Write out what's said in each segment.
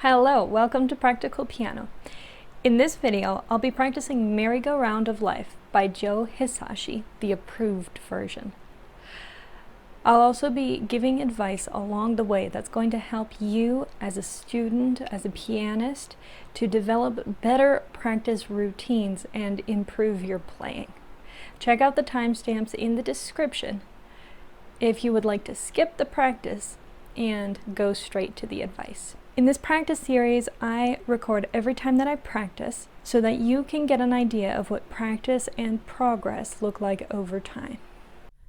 Hello, welcome to Practical Piano. In this video, I'll be practicing Merry-Go-Round of Life by Joe Hisaishi, the approved version. I'll also be giving advice along the way that's going to help you as a student, as a pianist, to develop better practice routines and improve your playing. Check out the timestamps in the description if you would like to skip the practice and go straight to the advice. In this practice series, I record every time that I practice so that you can get an idea of what practice and progress look like over time.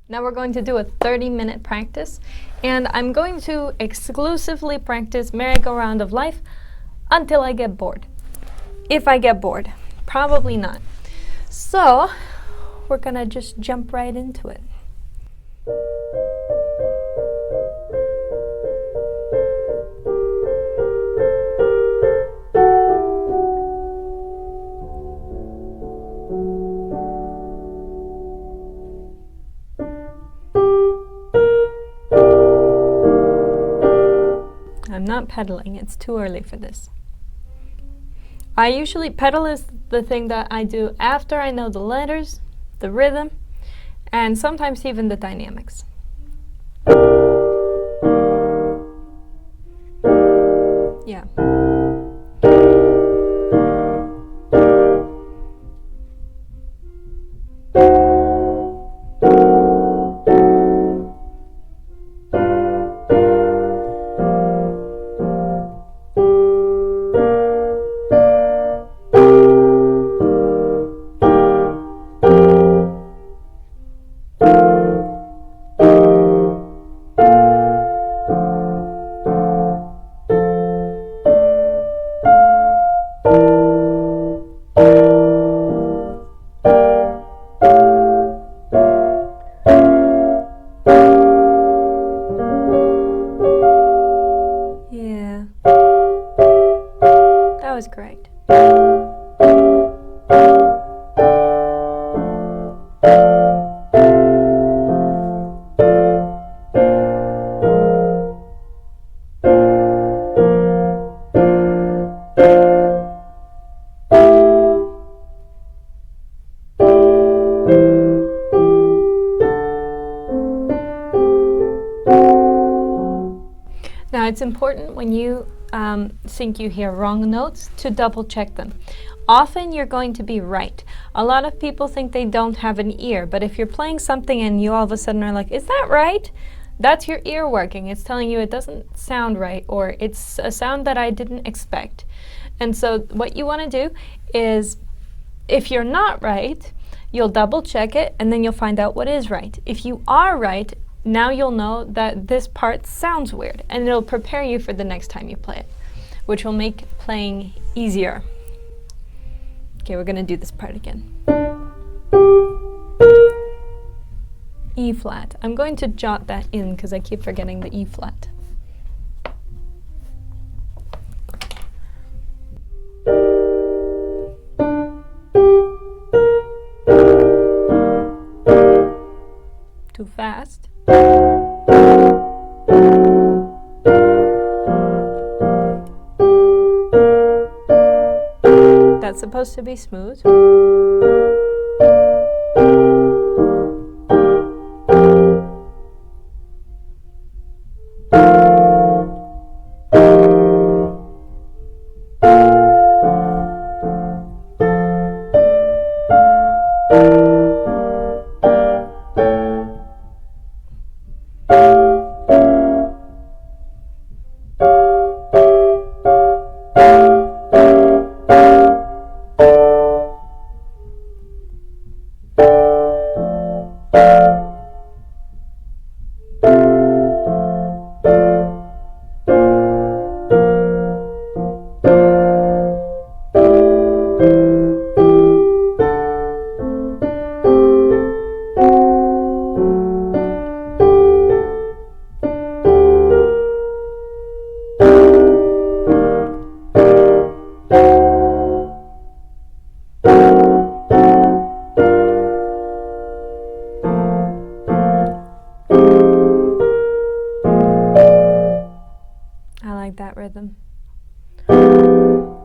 Now we're going to do a 30-minute practice, and I'm going to exclusively practice Merry-Go-Round of Life until I get bored. If I get bored, probably not. So we're gonna just jump right into it. I'm not pedaling, it's too early for this. I usually, pedal is the thing that I do after I know the letters, the rhythm, and sometimes even the dynamics. Yeah. That was correct. Now it's important when you think you hear wrong notes to double check them. Often you're going to be right. A lot of people think they don't have an ear, but if you're playing something and you all of a sudden are like, is that right? That's your ear working. It's telling you it doesn't sound right, or it's a sound that I didn't expect. And so what you want to do is, if you're not right, you'll double check it and then you'll find out what is right. If you are right, now you'll know that this part sounds weird, and it'll prepare you for the next time you play it, which will make playing easier. Okay, we're gonna do this part again. E flat. I'm going to jot that in because I keep forgetting the E flat. Too fast. That's supposed to be smooth.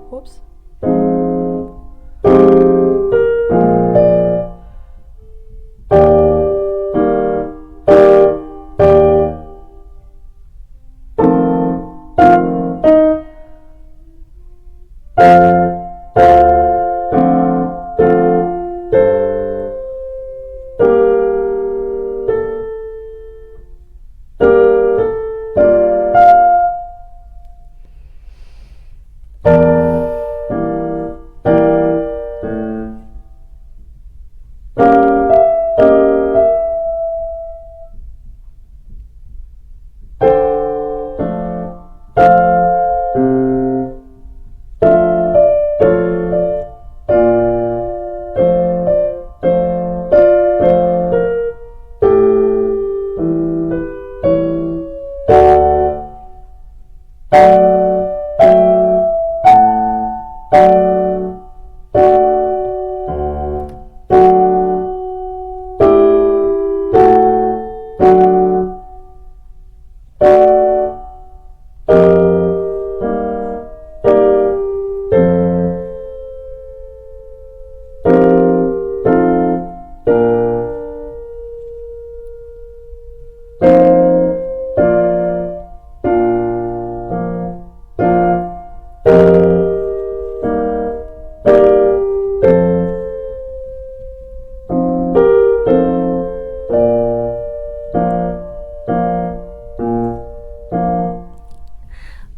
Whoops.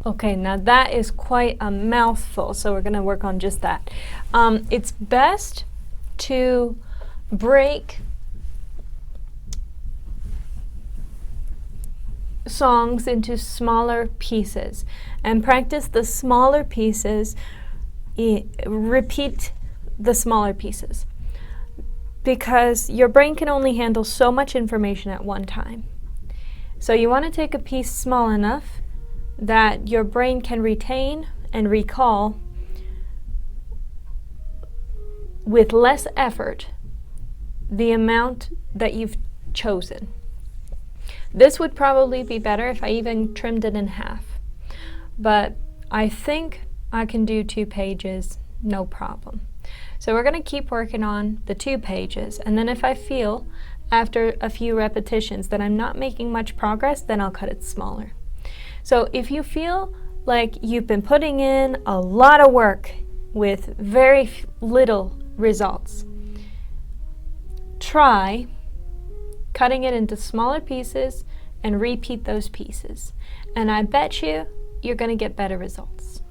Okay, now that is quite a mouthful, so we're going to work on just that. It's best to break songs into smaller pieces and practice the smaller pieces, repeat the smaller pieces, because your brain can only handle so much information at one time. So you want to take a piece small enough that your brain can retain and recall with less effort the amount that you've chosen. This would probably be better if I even trimmed it in half, but I think I can do 2 pages, no problem. So we're going to keep working on the 2 pages, and then if I feel after a few repetitions that I'm not making much progress, then I'll cut it smaller. So if you feel like you've been putting in a lot of work with very little results, try cutting it into smaller pieces and repeat those pieces. And I bet you're going to get better results.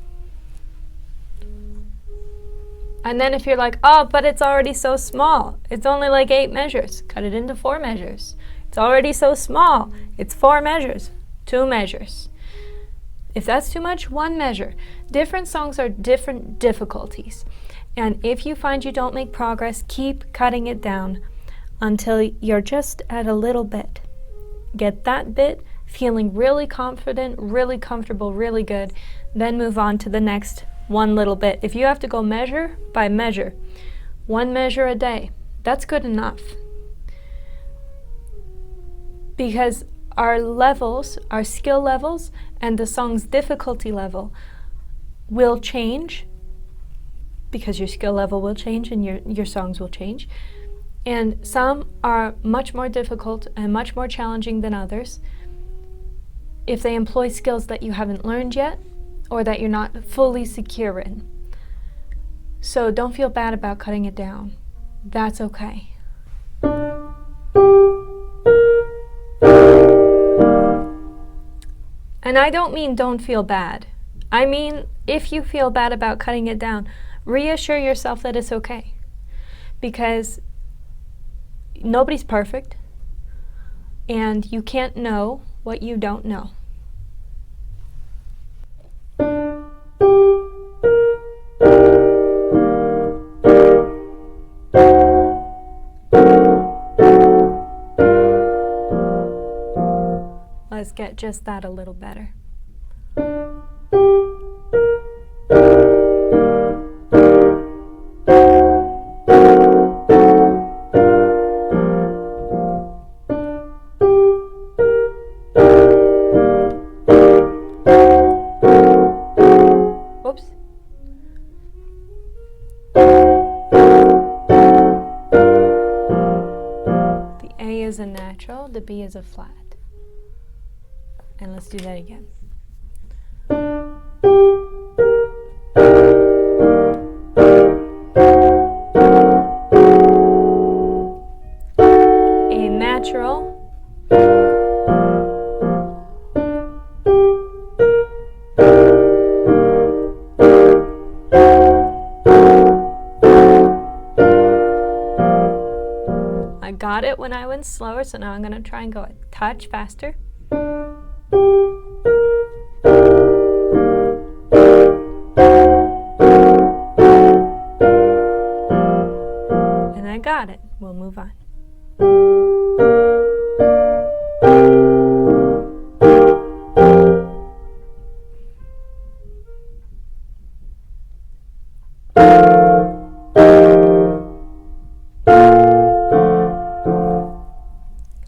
And then if you're like, oh, but it's already so small, it's only like 8 measures, cut it into 4 measures. It's already so small, it's 4 measures, 2 measures. If that's too much, 1 measure. Different songs are different difficulties. And if you find you don't make progress, keep cutting it down until you're just at a little bit. Get that bit feeling really confident, really comfortable, really good, then move on to the next one little bit. If you have to go measure by measure, 1 measure a day, that's good enough. Because our levels, our skill levels, and the song's difficulty level will change, because your skill level will change and your songs will change. And some are much more difficult and much more challenging than others if they employ skills that you haven't learned yet or that you're not fully secure in. So don't feel bad about cutting it down. That's okay. And I don't mean don't feel bad. I mean, if you feel bad about cutting it down, reassure yourself that it's okay. Because nobody's perfect, and you can't know what you don't know. Let's get just that a little better. Oops. the B is a flat. And let's do that again. A natural. I got it when I went slower, so now I'm going to try and go a touch faster. And I got it. We'll move on.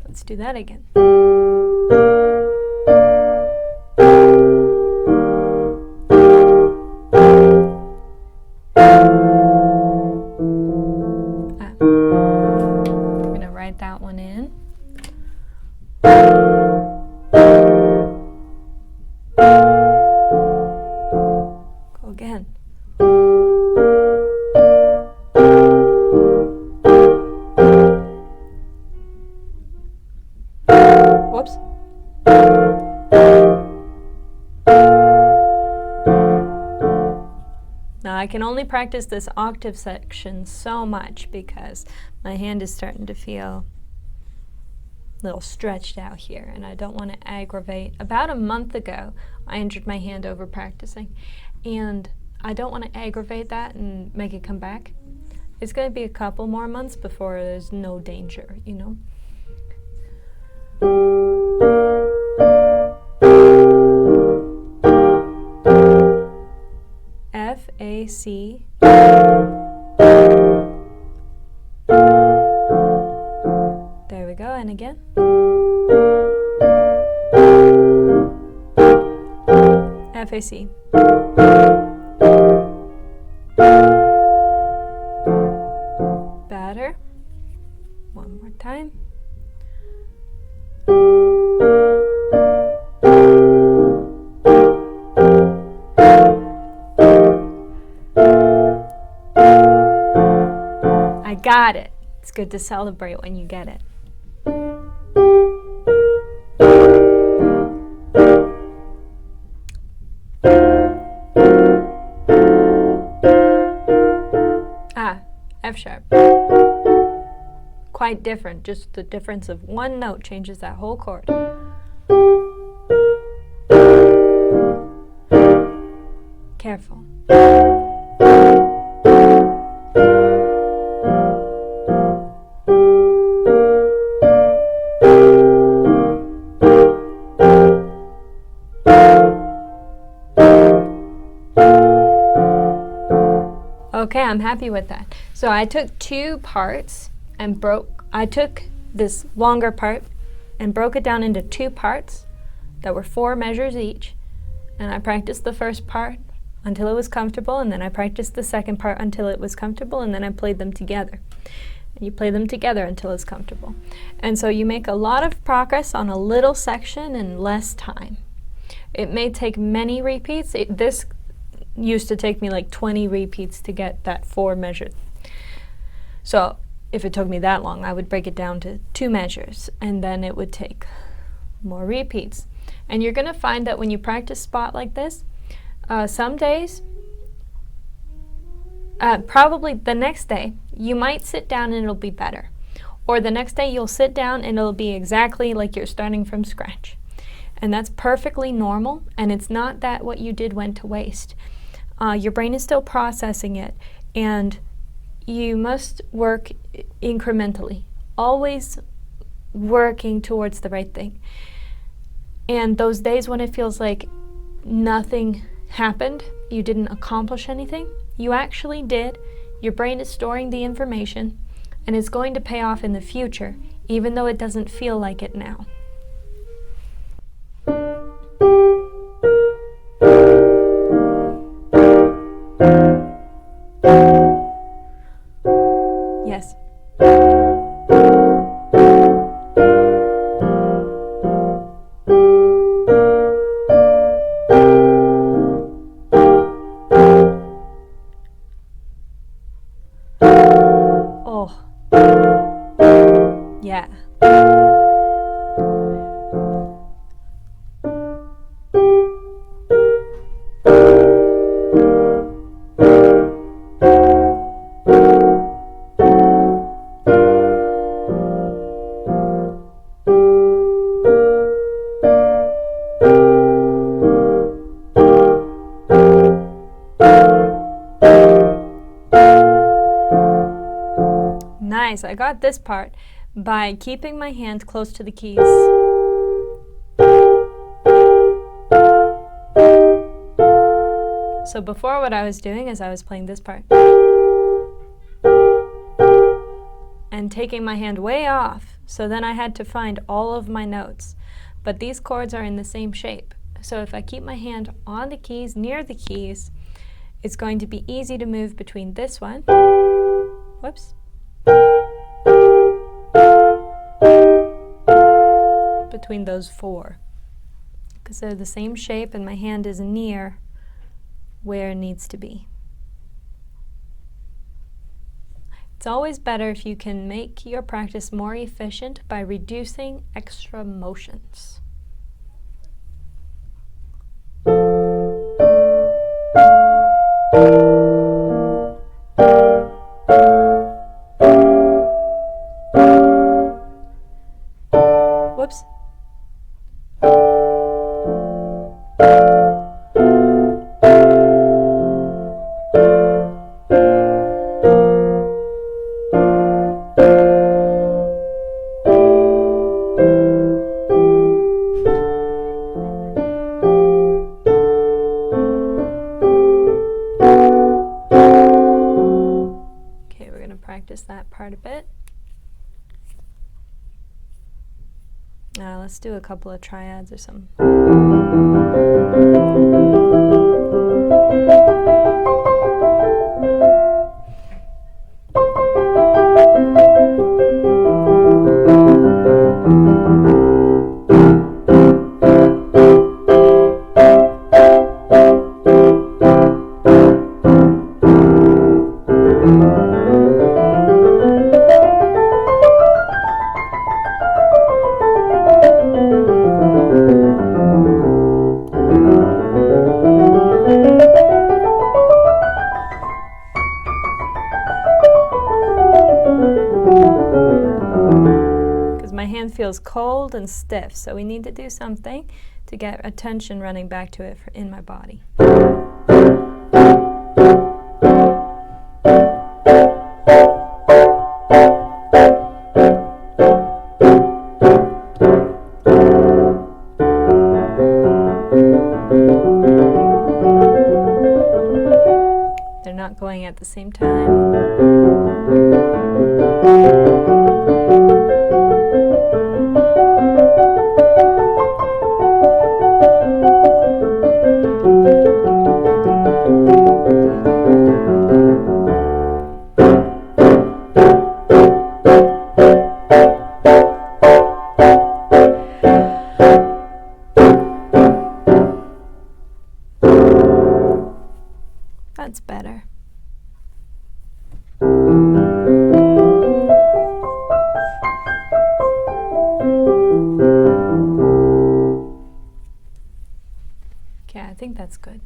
Let's do that again. I'm going to write that one in. Go again. Whoops. Now I can only practice this octave section so much because my hand is starting to feel a little stretched out here, and I don't want to aggravate. About a month ago, I injured my hand over practicing, and I don't want to aggravate that and make it come back. It's going to be a couple more months before there's no danger, you know. F, A, C. There we go, and again. F, A, C. Better. One more time. I got it. It's good to celebrate when you get it. F sharp. Quite different. Just the difference of one note changes that whole chord. Careful. Okay, I'm happy with that. So I took two parts and I took this longer part and broke it down into two parts that were 4 measures each. And I practiced the first part until it was comfortable, and then I practiced the second part until it was comfortable, and then I played them together. And you play them together until it's comfortable. And so you make a lot of progress on a little section in less time. It may take many repeats. This used to take me like 20 repeats to get that 4 measured. So if it took me that long, I would break it down to 2 measures, and then it would take more repeats. And you're going to find that when you practice spot like this, some days, probably the next day, you might sit down and it'll be better. Or the next day you'll sit down and it'll be exactly like you're starting from scratch. And that's perfectly normal, and it's not that what you did went to waste. Your brain is still processing it, and you must work incrementally, always working towards the right thing. And those days when it feels like nothing happened, you didn't accomplish anything, you actually did. Your brain is storing the information, and it's going to pay off in the future, even though it doesn't feel like it now. Yes. nice. I got this part by keeping my hand close to the keys. So before, what I was doing is I was playing this part and taking my hand way off, so then I had to find all of my notes. But these chords are in the same shape. So if I keep my hand on the keys, near the keys, it's going to be easy to move between this one, whoops, between those four, because they're the same shape and my hand is near where it needs to be. It's always better if you can make your practice more efficient by reducing extra motions. Whoops. Practice that part a bit. Let's do a couple of triads or something. Feels cold and stiff, so we need to do something to get attention running back to it in my body. They're not going at the same time. That's better. Okay, I think that's good.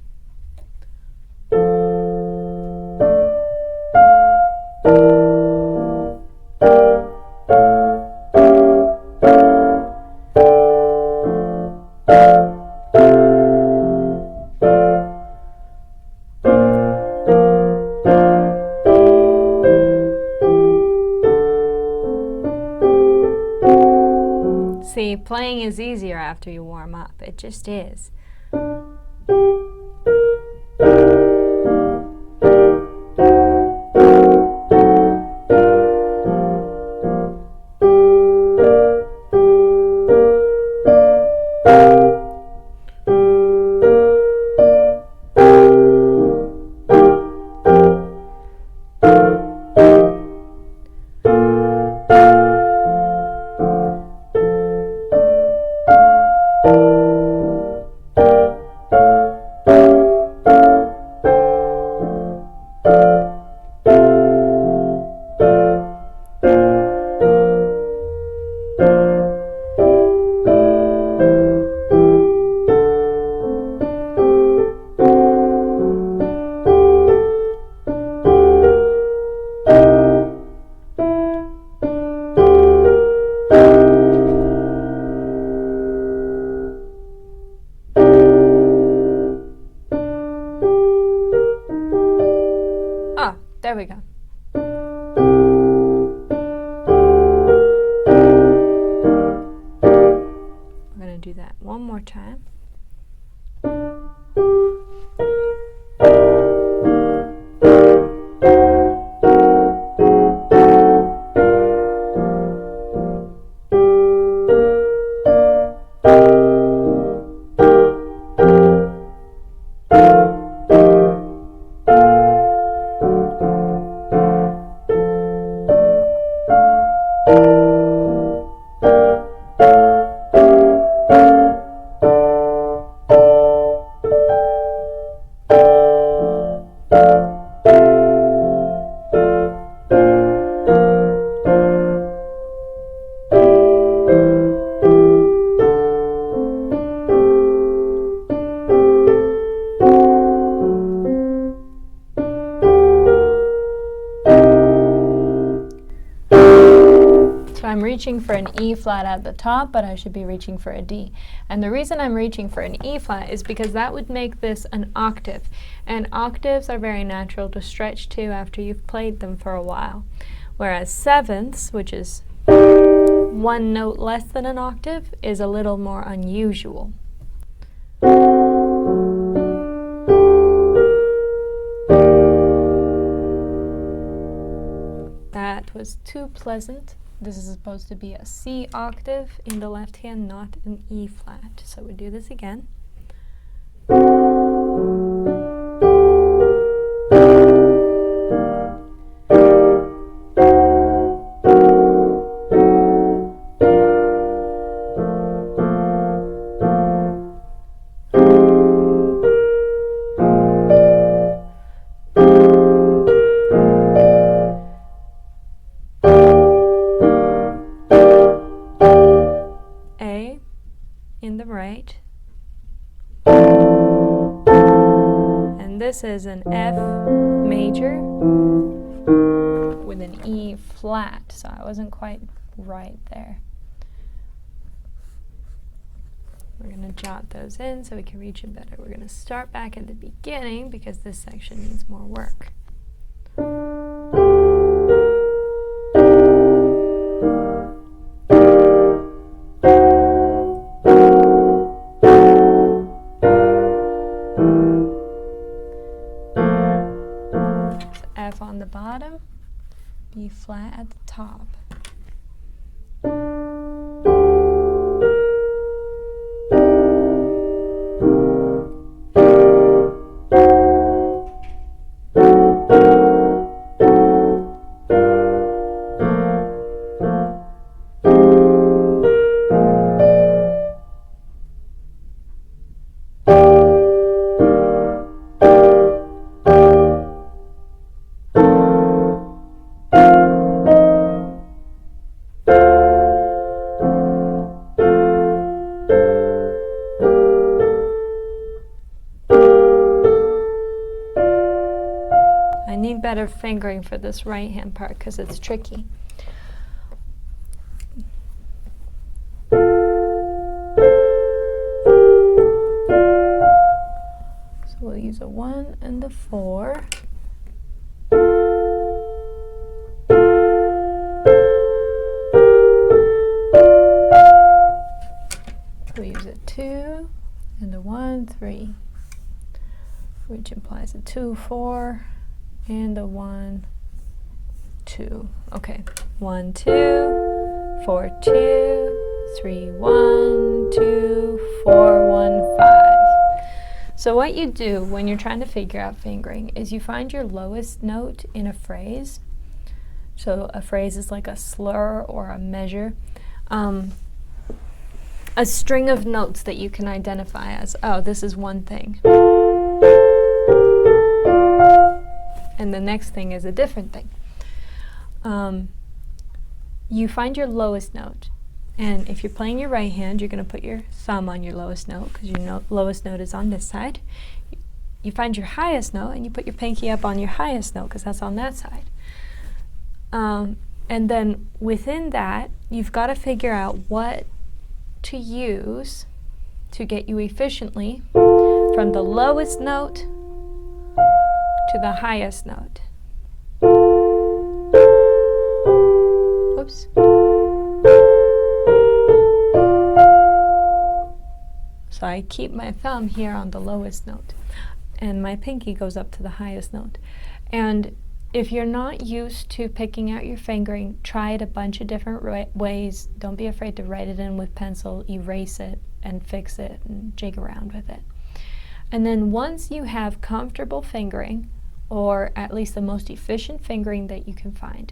See, playing is easier after you warm up. It just is. There we go. one more time. I'm reaching for an E flat at the top, but I should be reaching for a D. And the reason I'm reaching for an E flat is because that would make this an octave. And octaves are very natural to stretch to after you've played them for a while. Whereas sevenths, which is one note less than an octave, is a little more unusual. That was too pleasant. This is supposed to be a C octave in the left hand, not an E flat. So we do this again. In the right, and this is an F major with an E flat, so I wasn't quite right there. We're going to jot those in so we can reach it better. We're going to start back at the beginning because this section needs more work. F on the bottom, B flat at the top. I need better fingering for this right hand part because it's tricky. So we'll use a 1 and a 4. We'll use a 2 and a 1, 3, which implies a 2, 4. And a 1, 2. Okay, 1, 2, 4, 2, 3, 1, 2, 4, 1, 5. So what you do when you're trying to figure out fingering is you find your lowest note in a phrase. So a phrase is like a slur or a measure. A string of notes that you can identify as, oh, this is one thing. And the next thing is a different thing. You find your lowest note, and if you're playing your right hand, you're going to put your thumb on your lowest note because your lowest note is on this side. You find your highest note, and you put your pinky up on your highest note because that's on that side. And then within that, you've got to figure out what to use to get you efficiently from the lowest note to the highest note. Oops. So I keep my thumb here on the lowest note, and my pinky goes up to the highest note. And if you're not used to picking out your fingering, try it a bunch of different ways. Don't be afraid to write it in with pencil, erase it, and fix it, and jig around with it. And then once you have comfortable fingering, or at least the most efficient fingering that you can find,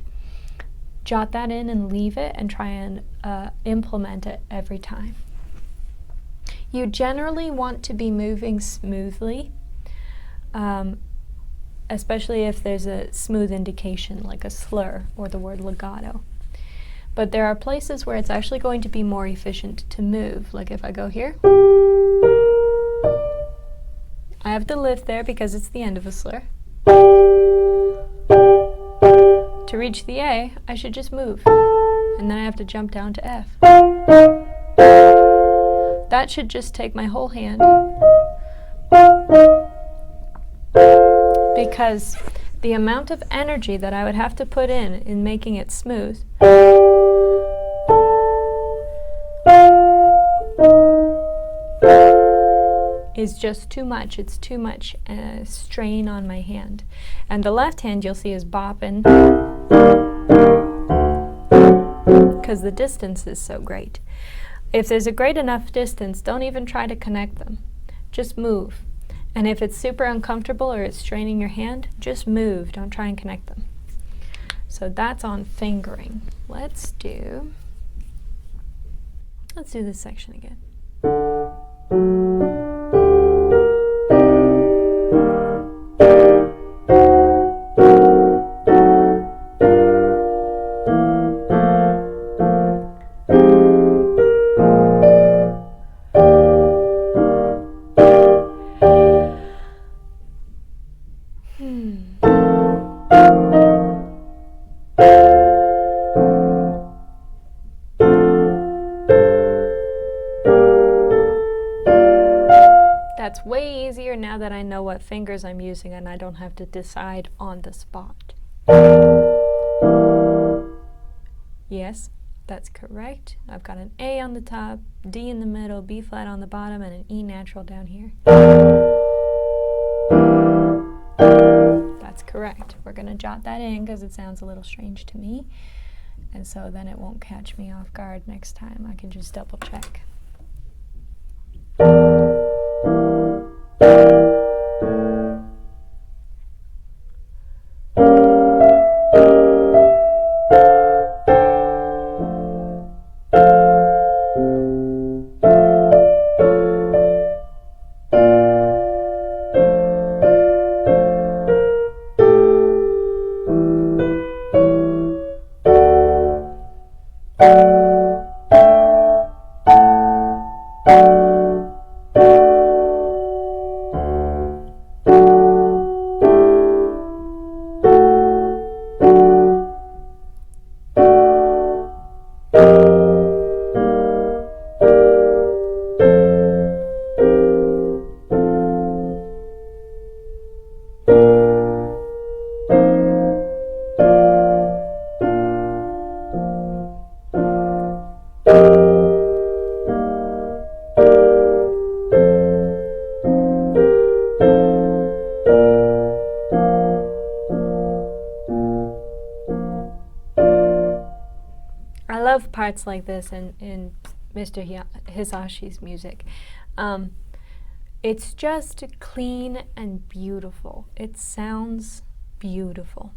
jot that in and leave it and try and implement it every time. You generally want to be moving smoothly, especially if there's a smooth indication like a slur or the word legato. But there are places where it's actually going to be more efficient to move. Like if I go here, I have to lift there because it's the end of a slur. To reach the A, I should just move, and then I have to jump down to F. That should just take my whole hand, because the amount of energy that I would have to put in making it smooth is just too much. It's too much strain on my hand. And the left hand, you'll see, is bopping because the distance is so great. If there's a great enough distance, don't even try to connect them. Just move. And if it's super uncomfortable or it's straining your hand, just move. Don't try and connect them. So that's on fingering. Let's do this section again. That's way easier now that I know what fingers I'm using and I don't have to decide on the spot. Yes, that's correct. I've got an A on the top, D in the middle, B flat on the bottom, and an E natural down here. That's correct. We're going to jot that in because it sounds a little strange to me, and so then it won't catch me off guard next time. I can just double check. I love parts like this in Mr. Hisaishi's music. It's just clean and beautiful. It sounds beautiful.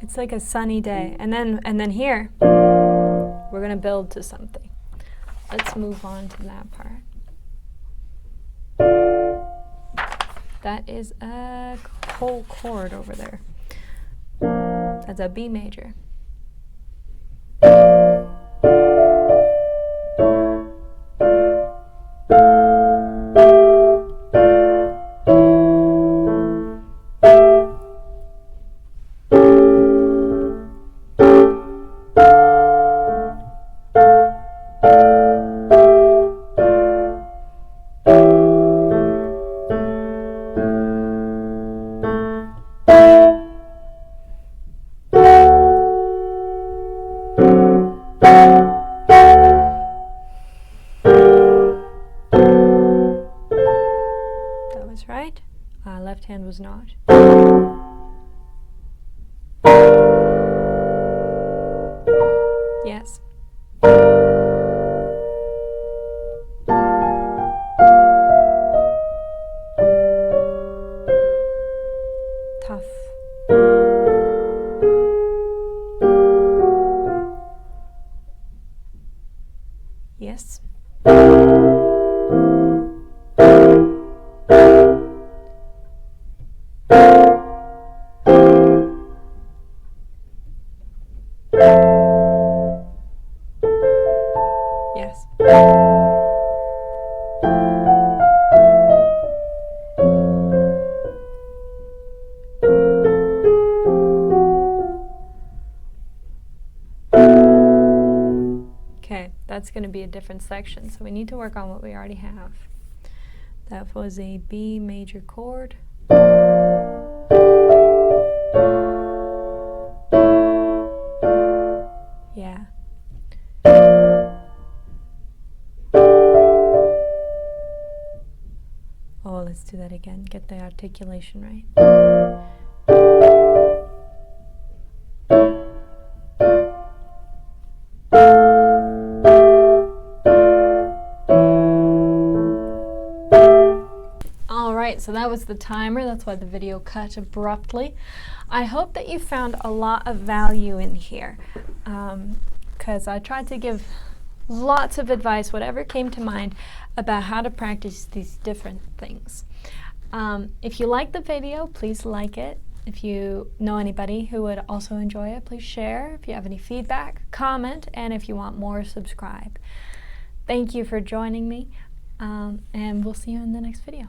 It's like a sunny day, and then here we're gonna build to something. Let's move on to that part. That is a whole chord over there. That's a B major. right? Left hand was not. Yes. Tough. Yes. Yes. Okay, that's going to be a different section, so we need to work on what we already have. That was a B major chord. Yeah. Oh, let's do that again. Get the articulation right. Alright, so that was the timer. That's why the video cut abruptly. I hope that you found a lot of value in here, because I tried to give lots of advice, whatever came to mind, about how to practice these different things. If you like the video, please like it. If you know anybody who would also enjoy it, please share. If you have any feedback, comment, and if you want more, subscribe. Thank you for joining me, and we'll see you in the next video.